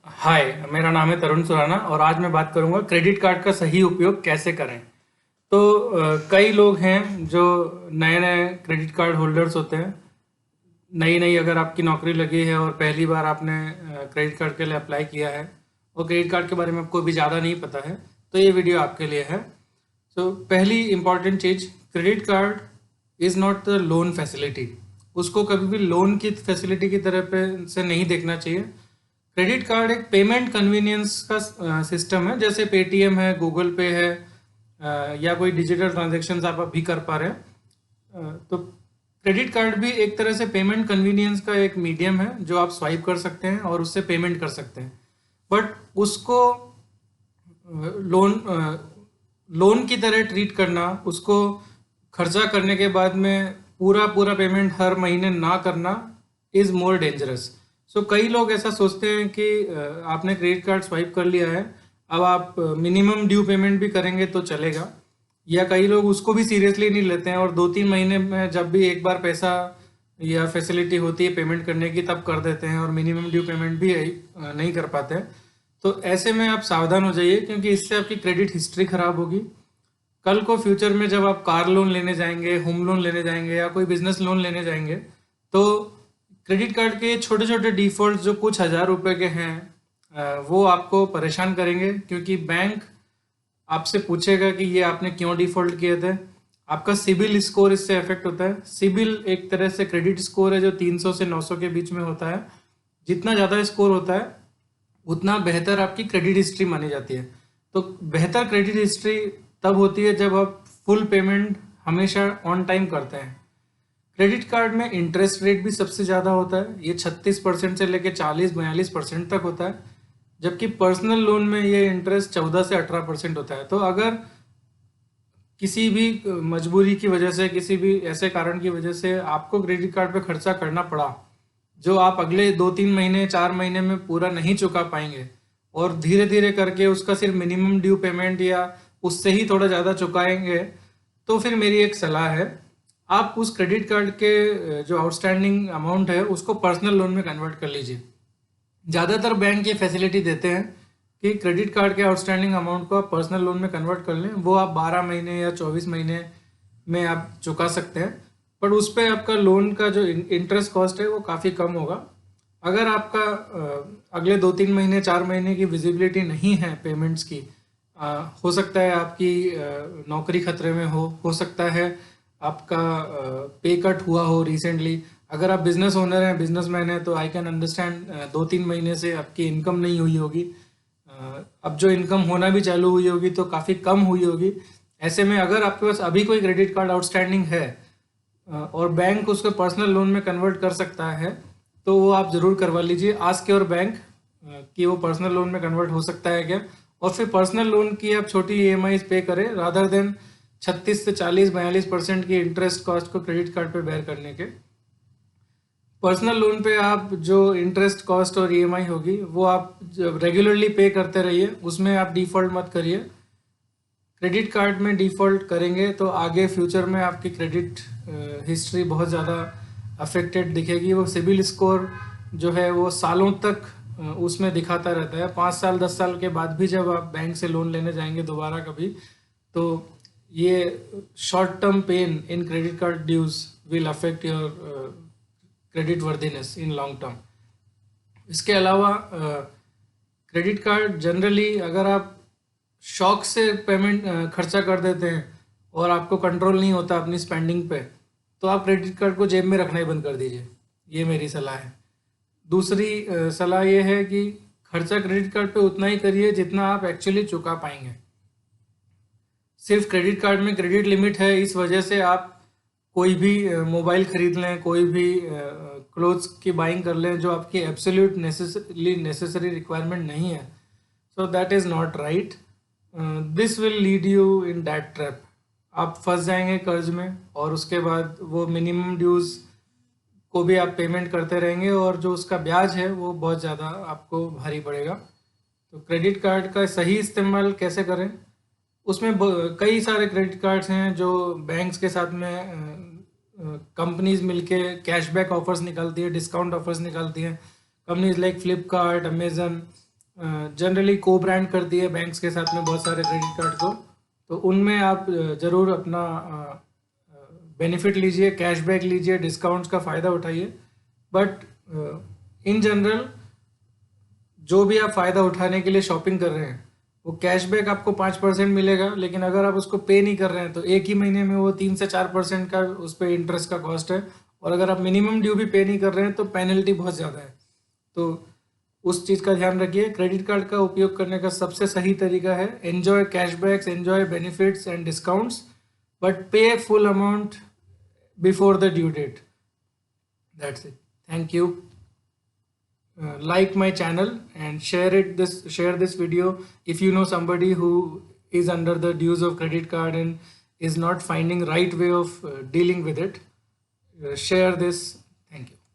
हाय, मेरा नाम है तरुण सुराना और आज मैं बात करूंगा क्रेडिट कार्ड का सही उपयोग कैसे करें। तो कई लोग हैं जो नए नए क्रेडिट कार्ड होल्डर्स होते हैं। नई नई अगर आपकी नौकरी लगी है और पहली बार आपने क्रेडिट कार्ड के लिए अप्लाई किया है और क्रेडिट कार्ड के बारे में आपको भी ज़्यादा नहीं पता है, तो ये वीडियो आपके लिए है। तो पहली important cheese, credit card is not the loan facility. उसको कभी भी लोन की फैसिलिटी की तरह पे से नहीं देखना चाहिए। क्रेडिट कार्ड एक पेमेंट कन्वीनियंस का सिस्टम है, जैसे पेटीएम है, गूगल पे है, या कोई डिजिटल ट्रांजेक्शन आप अभी कर पा रहे हैं। तो क्रेडिट कार्ड भी एक तरह से पेमेंट कन्वीनियंस का एक मीडियम है जो आप स्वाइप कर सकते हैं और उससे पेमेंट कर सकते हैं। बट उसको लोन लोन की तरह ट्रीट करना, उसको खर्चा करने के बाद में पूरा पूरा पेमेंट हर महीने ना करना इज़ मोर डेंजरस। सो कई लोग ऐसा सोचते हैं कि आपने क्रेडिट कार्ड स्वाइप कर लिया है, अब आप मिनिमम ड्यू पेमेंट भी करेंगे तो चलेगा, या कई लोग उसको भी सीरियसली नहीं लेते हैं और 2-3 महीने में जब भी एक बार पैसा या फैसिलिटी होती है पेमेंट करने की तब कर देते हैं और मिनिमम ड्यू पेमेंट भी नहीं कर पाते हैं। तो ऐसे में आप सावधान हो जाइए, क्योंकि इससे आपकी क्रेडिट हिस्ट्री खराब होगी। कल को फ्यूचर में जब आप कार लोन लेने जाएंगे, होम लोन लेने जाएंगे या कोई बिजनेस लोन लेने जाएंगे, तो क्रेडिट कार्ड के छोटे छोटे डिफॉल्ट जो कुछ हजार रुपए के हैं, वो आपको परेशान करेंगे, क्योंकि बैंक आपसे पूछेगा कि ये आपने क्यों डिफॉल्ट किए थे। आपका सिबिल स्कोर इससे अफेक्ट होता है। सिबिल एक तरह से क्रेडिट स्कोर है जो 300 से 900 के बीच में होता है। जितना ज़्यादा स्कोर होता है उतना बेहतर आपकी क्रेडिट हिस्ट्री मानी जाती है। तो बेहतर क्रेडिट हिस्ट्री तब होती है जब आप फुल पेमेंट हमेशा ऑन टाइम करते हैं। क्रेडिट कार्ड में इंटरेस्ट रेट भी सबसे ज़्यादा होता है, ये 36% से लेकर 40-42% तक होता है, जबकि पर्सनल लोन में ये इंटरेस्ट 14 से 18% होता है। तो अगर किसी भी मजबूरी की वजह से, किसी भी ऐसे कारण की वजह से आपको क्रेडिट कार्ड पे खर्चा करना पड़ा जो आप अगले 2-3 महीने 4 महीने में पूरा नहीं चुका पाएंगे, और धीरे धीरे करके उसका सिर्फ मिनिमम ड्यू पेमेंट या उससे ही थोड़ा ज़्यादा चुकाएंगे, तो फिर मेरी एक सलाह है, आप उस क्रेडिट कार्ड के जो आउटस्टैंडिंग अमाउंट है उसको पर्सनल लोन में कन्वर्ट कर लीजिए। ज़्यादातर बैंक ये फैसिलिटी देते हैं कि क्रेडिट कार्ड के आउटस्टैंडिंग अमाउंट को आप पर्सनल लोन में कन्वर्ट कर लें, वो आप 12 महीने या 24 महीने में आप चुका सकते हैं। पर उस पर आपका लोन का जो इंटरेस्ट कॉस्ट है वो काफ़ी कम होगा। अगर आपका अगले 2-3 महीने 4 महीने की विजिबिलिटी नहीं है पेमेंट्स की, हो सकता है आपकी नौकरी खतरे में हो सकता है आपका पे कट हुआ हो रिसेंटली। अगर आप बिजनेस ओनर हैं, बिजनेसमैन हैं, तो आई कैन अंडरस्टैंड 2-3 महीने से आपकी इनकम नहीं हुई होगी। अब जो इनकम होना भी चालू हुई होगी तो काफ़ी कम हुई होगी। ऐसे में अगर आपके पास अभी कोई क्रेडिट कार्ड आउटस्टैंडिंग है और बैंक उसको पर्सनल लोन में कन्वर्ट कर सकता है, तो वो आप ज़रूर करवा लीजिए। आस्क योर बैंक कि वो पर्सनल लोन में कन्वर्ट हो सकता है क्या, और फिर पर्सनल लोन की आप छोटी ईएमआई पे करें रादर देन 36 से 40-42% की इंटरेस्ट कॉस्ट को क्रेडिट कार्ड पे बेयर करने के। पर्सनल लोन पे आप जो इंटरेस्ट कॉस्ट और ईएमआई होगी वो आप जब रेगुलरली पे करते रहिए, उसमें आप डिफ़ॉल्ट मत करिए। क्रेडिट कार्ड में डिफ़ॉल्ट करेंगे तो आगे फ्यूचर में आपकी क्रेडिट हिस्ट्री बहुत ज़्यादा अफेक्टेड दिखेगी। वो सिबिल स्कोर जो है वो सालों तक उसमें दिखाता रहता है। 5 साल 10 साल के बाद भी जब आप बैंक से लोन लेने जाएंगे दोबारा कभी, तो ये short term pain in credit card dues will affect your credit worthiness in long term. इसके अलावा क्रेडिट कार्ड जनरली अगर आप शौक से पेमेंट खर्चा कर देते हैं और आपको कंट्रोल नहीं होता अपनी स्पेंडिंग पे, तो आप क्रेडिट कार्ड को जेब में रखना ही बंद कर दीजिए। ये मेरी सलाह है। दूसरी सलाह ये है कि खर्चा क्रेडिट कार्ड पे उतना ही करिए जितना आप एक्चुअली चुका पाएंगे। सिर्फ क्रेडिट कार्ड में क्रेडिट लिमिट है इस वजह से आप कोई भी मोबाइल खरीद लें, कोई भी क्लोथ्स की बाइंग कर लें जो आपकी एब्सोल्यूट नेसेसरी रिक्वायरमेंट नहीं है। So that is not right. This will lead you in that trap. आप फंस जाएंगे कर्ज में और उसके बाद वो मिनिमम ड्यूज़ को भी आप पेमेंट करते रहेंगे और जो उसका ब्याज है वो बहुत ज़्यादा आपको भारी पड़ेगा। तो क्रेडिट कार्ड का सही इस्तेमाल कैसे करें, उसमें कई सारे क्रेडिट कार्ड्स हैं जो बैंक्स के साथ में कंपनीज मिलके कैशबैक ऑफर्स निकालती है, डिस्काउंट ऑफर्स निकालती हैं। Companies like Flipkart, Amazon, generally को ब्रांड करती है बैंक्स के साथ में बहुत सारे क्रेडिट कार्ड को, तो उनमें आप ज़रूर अपना बेनिफिट लीजिए, कैशबैक लीजिए, डिस्काउंट्स का फ़ायदा उठाइए। बट इन जनरल जो भी आप फ़ायदा उठाने के लिए शॉपिंग कर रहे हैं वो कैशबैक आपको 5% मिलेगा, लेकिन अगर आप उसको पे नहीं कर रहे हैं तो एक ही महीने में वो 3 से 4% का उस पर इंटरेस्ट का कॉस्ट है, और अगर आप मिनिमम ड्यू भी पे नहीं कर रहे हैं तो पेनल्टी बहुत ज़्यादा है। तो उस चीज़ का ध्यान रखिए। क्रेडिट कार्ड का उपयोग करने का सबसे सही तरीका है enjoy cashbacks, enjoy benefits and discounts, but pay full amount before the due date. That's it. Thank you. Like my channel and share this video if you know somebody who is under the dues of credit card and is not finding right way of dealing with it. Share this